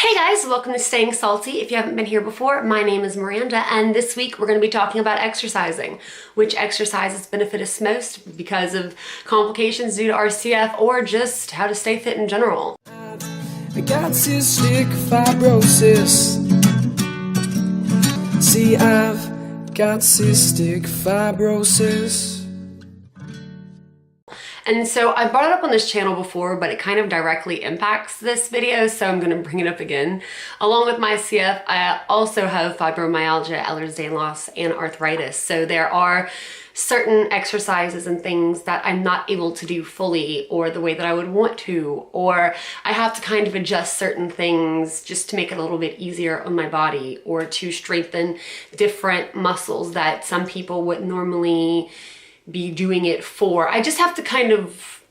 Hey guys, welcome to Staying Salty. If you haven't been here before, my name is Miranda, and this week we're going to be talking about exercising. Which exercises benefit us most because of complications due to RCF or just how to stay fit in general. I got cystic fibrosis. See, I've got cystic fibrosis. And so I brought it up on this channel before, but it kind of directly impacts this video, so I'm going to bring it up again. Along with my CF, I also have fibromyalgia, Ehlers-Danlos, and arthritis. So there are certain exercises and things that I'm not able to do fully or the way that I would want to, or I have to kind of adjust certain things just to make it a little bit easier on my body or to strengthen different muscles that some people would normally be doing it for. I just have to kind of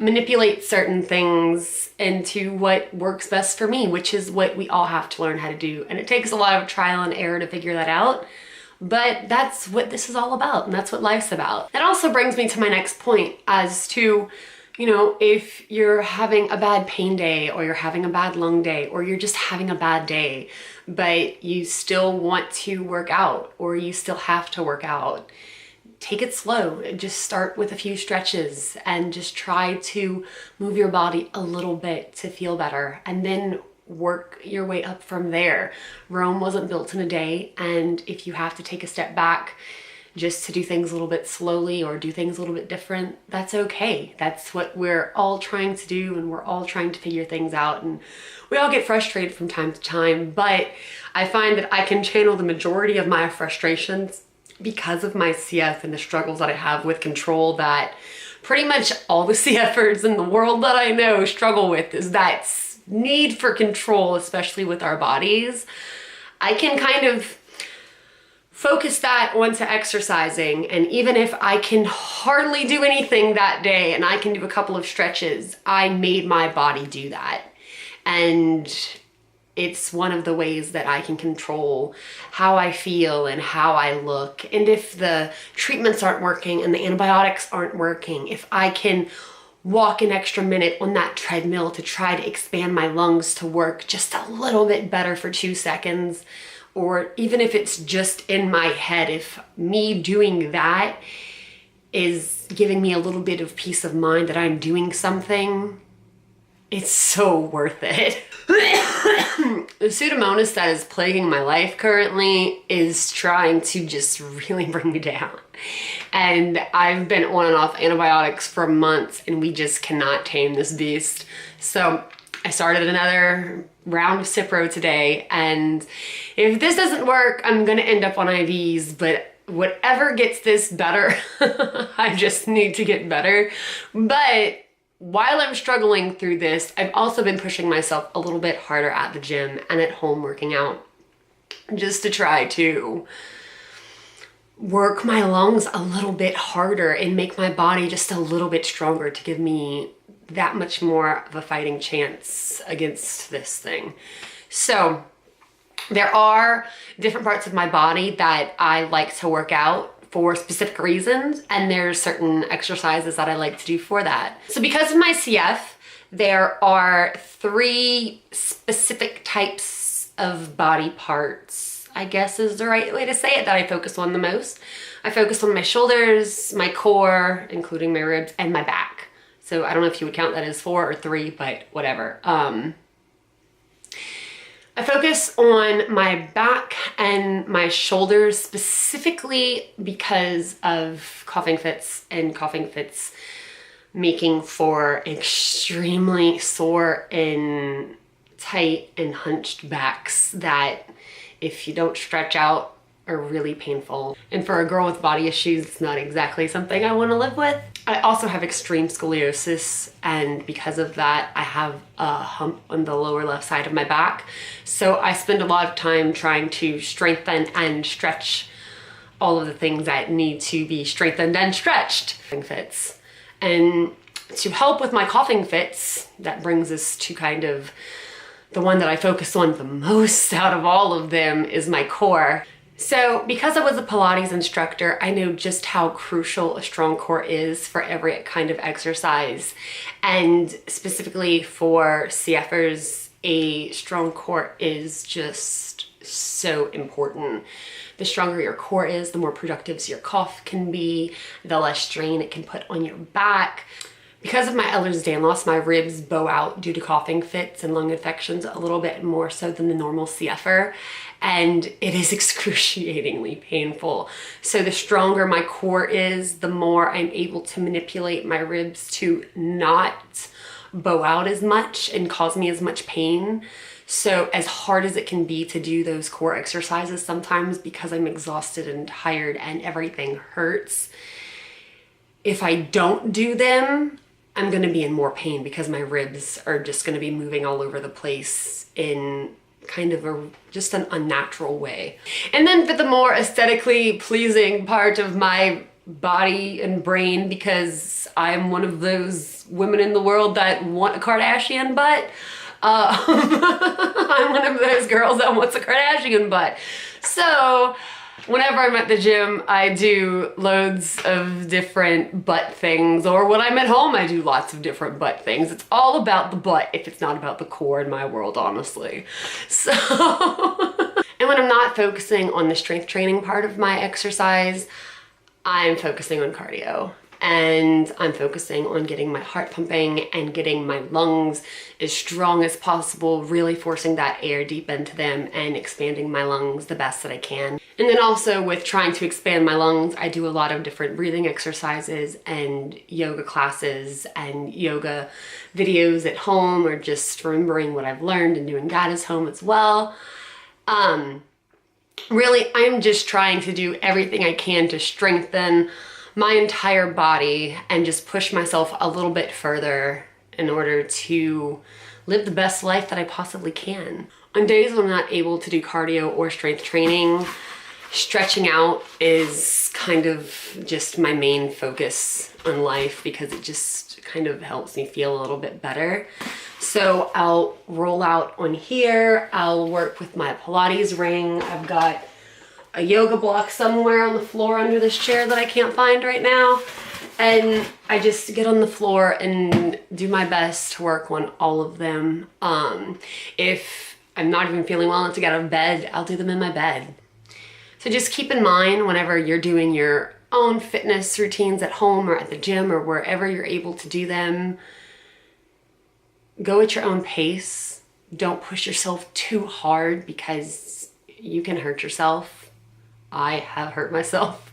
manipulate certain things into what works best for me, which is what we all have to learn how to do. And it takes a lot of trial and error to figure that out. But that's what this is all about, and that's what life's about. That also brings me to my next point as to, if you're having a bad pain day or you're having a bad lung day or you're just having a bad day, but you still want to work out or you still have to work out, take it slow. Just start with a few stretches and just try to move your body a little bit to feel better, and then work your way up from there. Rome wasn't built in a day, and if you have to take a step back just to do things a little bit slowly or do things a little bit different, that's okay. That's what we're all trying to do, and we're all trying to figure things out, and we all get frustrated from time to time, but I find that I can channel the majority of my frustrations because of my CF and the struggles that I have with control that pretty much all the CFers in the world that I know struggle with, is that need for control, especially with our bodies. I can kind of focus that onto exercising, and even if I can hardly do anything that day and I can do a couple of stretches, I made my body do that. And it's one of the ways that I can control how I feel and how I look. And if the treatments aren't working and the antibiotics aren't working, if I can walk an extra minute on that treadmill to try to expand my lungs to work just a little bit better for 2 seconds, or even if it's just in my head, if me doing that is giving me a little bit of peace of mind that I'm doing something, it's so worth it. The Pseudomonas that is plaguing my life currently is trying to just really bring me down. And I've been on and off antibiotics for months, and we just cannot tame this beast. So I started another round of Cipro today, and if this doesn't work, I'm gonna end up on IVs, but whatever gets this better, I just need to get better. But while I'm struggling through this, I've also been pushing myself a little bit harder at the gym and at home working out, just to try to work my lungs a little bit harder and make my body just a little bit stronger to give me that much more of a fighting chance against this thing. So there are different parts of my body that I like to work out for specific reasons, and there's certain exercises that I like to do for that. So because of my CF, there are 3 specific types of body parts, I guess is the right way to say it, that I focus on the most. I focus on my shoulders, my core, including my ribs, and my back. So I don't know if you would count that as 4 or 3, but whatever. I focus on my back and my shoulders specifically because of coughing fits, and coughing fits making for extremely sore and tight and hunched backs that, if you don't stretch out, are really painful. And for a girl with body issues, it's not exactly something I want to live with. I also have extreme scoliosis, and because of that, I have a hump on the lower left side of my back. So I spend a lot of time trying to strengthen and stretch all of the things that need to be strengthened and stretched. Fits. And to help with my coughing fits, that brings us to kind of the one that I focus on the most out of all of them, is my core. So because I was a Pilates instructor, I know just how crucial a strong core is for every kind of exercise. And specifically for CFers, a strong core is just so important. The stronger your core is, the more productive your cough can be, the less strain it can put on your back. Because of my Ehlers-Danlos, my ribs bow out due to coughing fits and lung infections a little bit more so than the normal CFer, and it is excruciatingly painful. So the stronger my core is, the more I'm able to manipulate my ribs to not bow out as much and cause me as much pain. So as hard as it can be to do those core exercises sometimes, because I'm exhausted and tired and everything hurts, if I don't do them, I'm going to be in more pain because my ribs are just going to be moving all over the place in kind of just an unnatural way. And then for the more aesthetically pleasing part of my body and brain, because I'm one of those women in the world that want a Kardashian butt, I'm one of those girls that wants a Kardashian butt. So whenever I'm at the gym, I do loads of different butt things, or when I'm at home, I do lots of different butt things. It's all about the butt if it's not about the core in my world, honestly. So, and when I'm not focusing on the strength training part of my exercise, I'm focusing on cardio. And I'm focusing on getting my heart pumping and getting my lungs as strong as possible, really forcing that air deep into them and expanding my lungs the best that I can. And then also with trying to expand my lungs, I do a lot of different breathing exercises and yoga classes and yoga videos at home, or just remembering what I've learned and doing that at home as well. Really, I'm just trying to do everything I can to strengthen my entire body and just push myself a little bit further in order to live the best life that I possibly can. On days when I'm not able to do cardio or strength training, stretching out is kind of just my main focus on life, because it just kind of helps me feel a little bit better. So I'll roll out on here, I'll work with my Pilates ring. I've got a yoga block somewhere on the floor under this chair that I can't find right now. And I just get on the floor and do my best to work on all of them. If I'm not even feeling well enough to get out of bed, I'll do them in my bed. So just keep in mind, whenever you're doing your own fitness routines at home or at the gym or wherever you're able to do them, go at your own pace. Don't push yourself too hard, because you can hurt yourself. I have hurt myself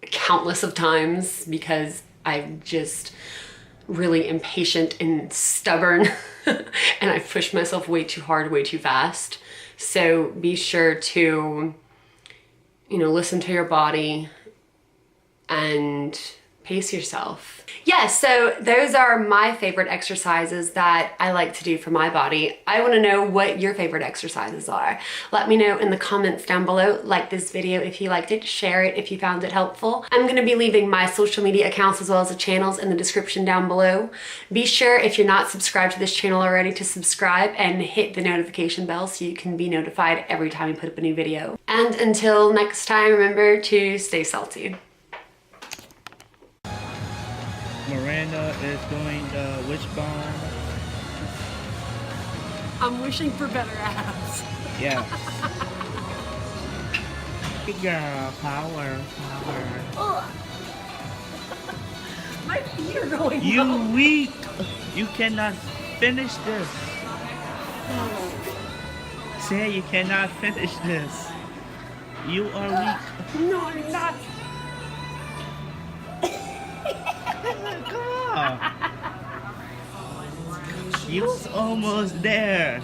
countless of times because I'm just really impatient and stubborn and I push myself way too hard, way too fast. So be sure to, listen to your body and pace yourself. Yeah, so those are my favorite exercises that I like to do for my body. I want to know what your favorite exercises are. Let me know in the comments down below. Like this video if you liked it, share it if you found it helpful. I'm going to be leaving my social media accounts as well as the channels in the description down below. Be sure, if you're not subscribed to this channel already, to subscribe and hit the notification bell so you can be notified every time I put up a new video. And until next time, remember to stay salty. Miranda is doing the wishbone. I'm wishing for better abs. Yeah. Good girl, power. My feet are going You numb. weak. You cannot finish this. Say you cannot finish this. You are weak. No, I'm not. You was almost there.